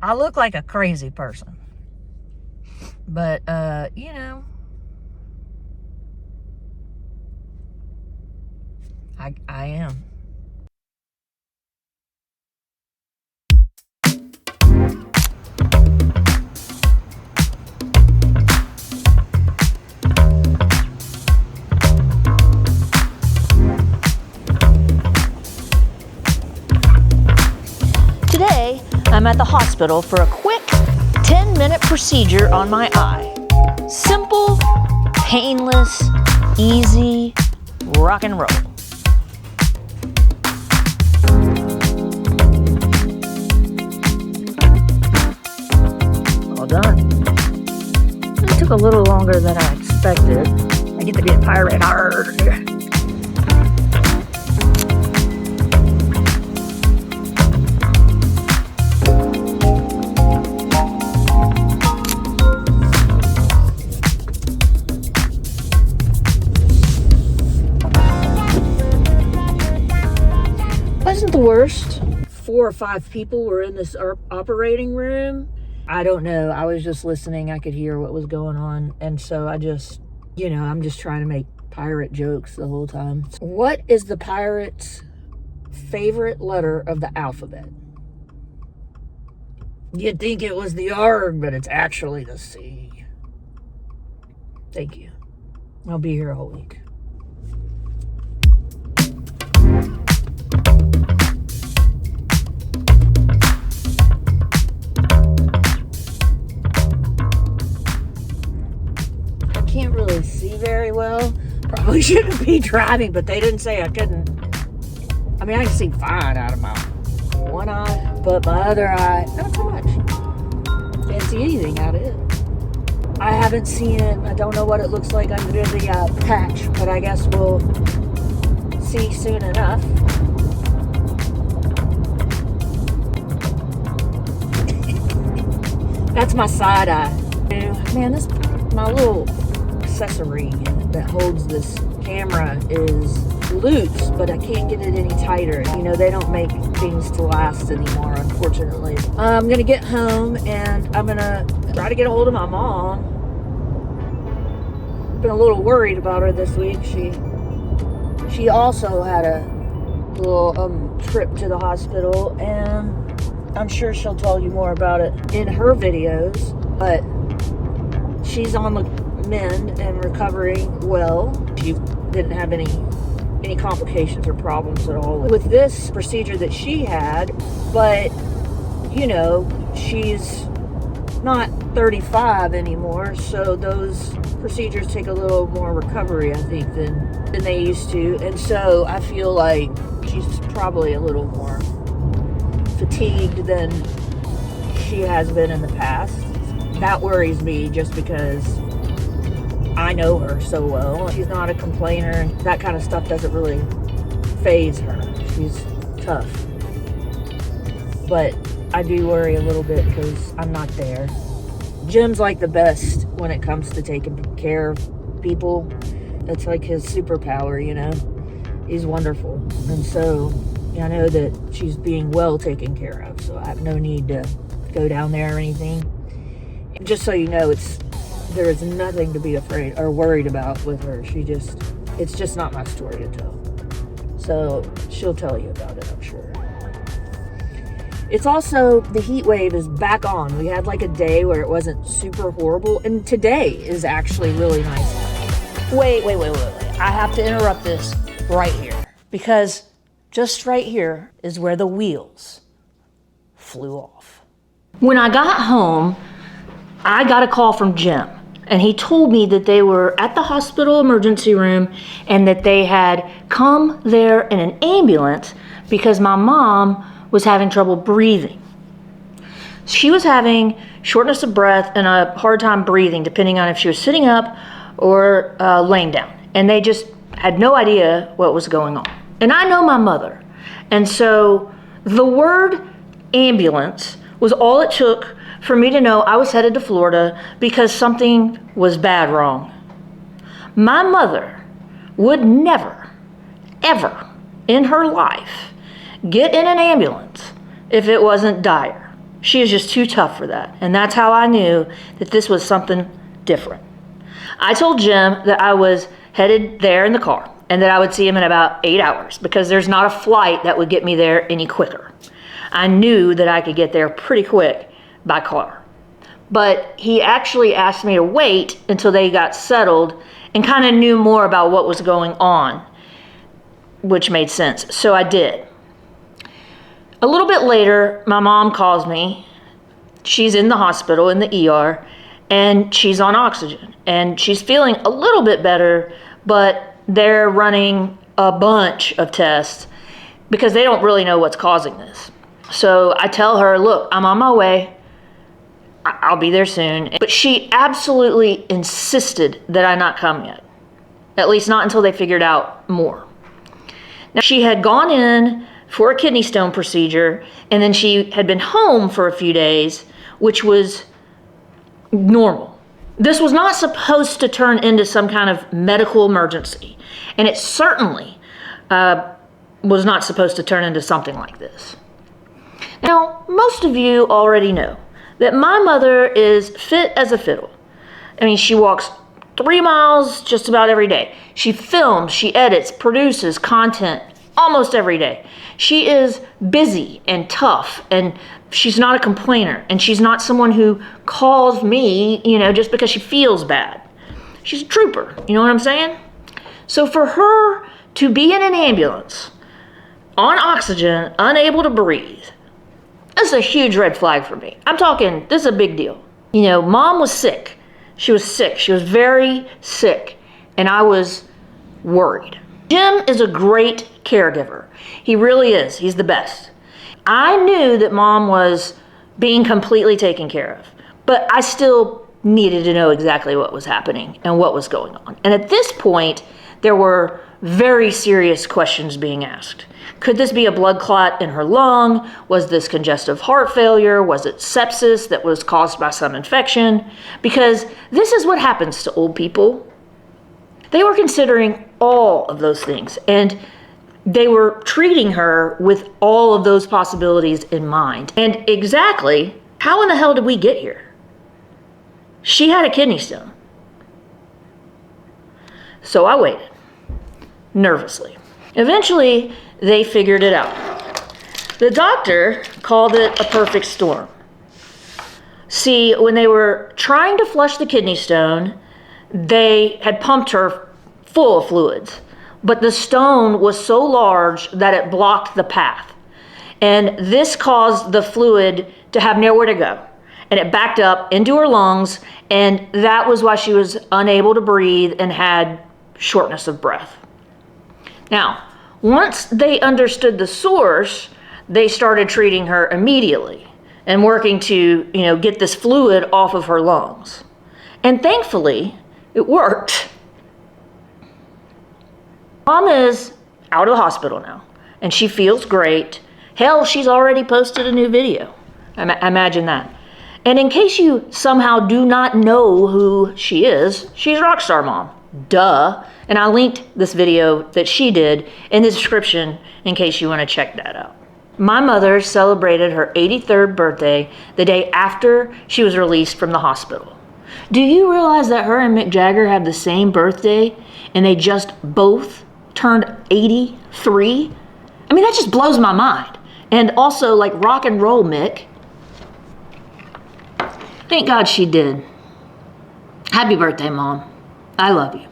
I look like a crazy person. But, you know, I am. Today, I'm at the hospital for a quick 10-minute procedure on my eye. Simple, painless, easy, rock and roll. All done. It took a little longer than I expected. I get to be a pirate. Arrgh. Wasn't the worst. 4 or 5 people were in this operating room. I don't know. I was just listening. I could hear what was going on. And so I just, I'm just trying to make pirate jokes the whole time. What is the pirate's favorite letter of the alphabet? You'd think it was the R, but it's actually the C. Thank you. I'll be here a whole week. Can't really see very well. Probably shouldn't be driving, but they didn't say I couldn't. I mean, I can see fine out of my one eye, but my other eye, not so much. Can't see anything out of it. I haven't seen it. I don't know what it looks like under the patch, but I guess we'll see soon enough. That's my side eye. Man, this my little accessory that holds this camera is loose, but I can't get it any tighter. They don't make things to last anymore, unfortunately. I'm gonna get home and I'm gonna try to get a hold of my mom. Been a little worried about her this week. She also had a little trip to the hospital, and I'm sure she'll tell you more about it in her videos, but she's on the mend and recovering well. She didn't have any complications or problems at all with this procedure that she had, but she's not 35 anymore, so those procedures take a little more recovery, I think, than they used to, and so I feel like she's probably a little more fatigued than she has been in the past. That worries me just because I know her so well. She's not a complainer, and that kind of stuff doesn't really faze her. She's tough. But I do worry a little bit because I'm not there. Jim's like the best when it comes to taking care of people. It's like his superpower, He's wonderful. And so I know that she's being well taken care of, so I have no need to go down there or anything. And just so you know, there is nothing to be afraid or worried about with her. It's just not my story to tell. So she'll tell you about it, I'm sure. It's also, the heat wave is back on. We had like a day where it wasn't super horrible, and today is actually really nice. Wait. I have to interrupt this right here, because just right here is where the wheels flew off. When I got home, I got a call from Jim, and he told me that they were at the hospital emergency room and that they had come there in an ambulance because my mom was having trouble breathing. She was having shortness of breath and a hard time breathing, depending on if she was sitting up or laying down. And they just had no idea what was going on. And I know my mother. And so the word ambulance was all it took for me to know I was headed to Florida because something was bad wrong. My mother would never, ever in her life get in an ambulance if it wasn't dire. She is just too tough for that. And that's how I knew that this was something different. I told Jim that I was headed there in the car and that I would see him in about 8 hours because there's not a flight that would get me there any quicker. I knew that I could get there pretty quick by car. But he actually asked me to wait until they got settled and kind of knew more about what was going on, which made sense. So I did. A little bit later, my mom calls me. She's in the hospital, in the ER, and she's on oxygen. And she's feeling a little bit better, but they're running a bunch of tests because they don't really know what's causing this. So I tell her, look, I'm on my way. I'll be there soon. But she absolutely insisted that I not come yet. At least not until they figured out more. Now, she had gone in for a kidney stone procedure, and then she had been home for a few days, which was normal. This was not supposed to turn into some kind of medical emergency. And it certainly was not supposed to turn into something like this. Now, most of you already know that my mother is fit as a fiddle. I mean, she walks 3 miles just about every day. She films, she edits, produces content almost every day. She is busy and tough, and she's not a complainer, and she's not someone who calls me, just because she feels bad. She's a trooper, you know what I'm saying? So for her to be in an ambulance, on oxygen, unable to breathe, that's a huge red flag for me. I'm talking, this is a big deal. Mom was sick. She was sick. She was very sick. And I was worried. Jim is a great caregiver. He really is. He's the best. I knew that Mom was being completely taken care of. But I still needed to know exactly what was happening and what was going on. And at this point, there were very serious questions being asked. Could this be a blood clot in her lung? Was this congestive heart failure? Was it sepsis that was caused by some infection? Because this is what happens to old people. They were considering all of those things, and they were treating her with all of those possibilities in mind. And exactly how in the hell did we get here? She had a kidney stone. So I waited, nervously. Eventually, they figured it out. The doctor called it a perfect storm. See, when they were trying to flush the kidney stone, they had pumped her full of fluids, but the stone was so large that it blocked the path. And this caused the fluid to have nowhere to go. And it backed up into her lungs, and that was why she was unable to breathe and had shortness of breath. Now, once they understood the source, they started treating her immediately and working to, get this fluid off of her lungs. And thankfully, it worked. Mom is out of the hospital now, and she feels great. Hell, she's already posted a new video. Imagine that. And in case you somehow do not know who she is, she's Rockstar Mom. Duh. And I linked this video that she did in the description in case you want to check that out. My mother celebrated her 83rd birthday the day after she was released from the hospital. Do you realize that her and Mick Jagger have the same birthday and they just both turned 83? I mean, that just blows my mind. And also, like, rock and roll Mick. Thank God she did. Happy birthday, Mom. I love you.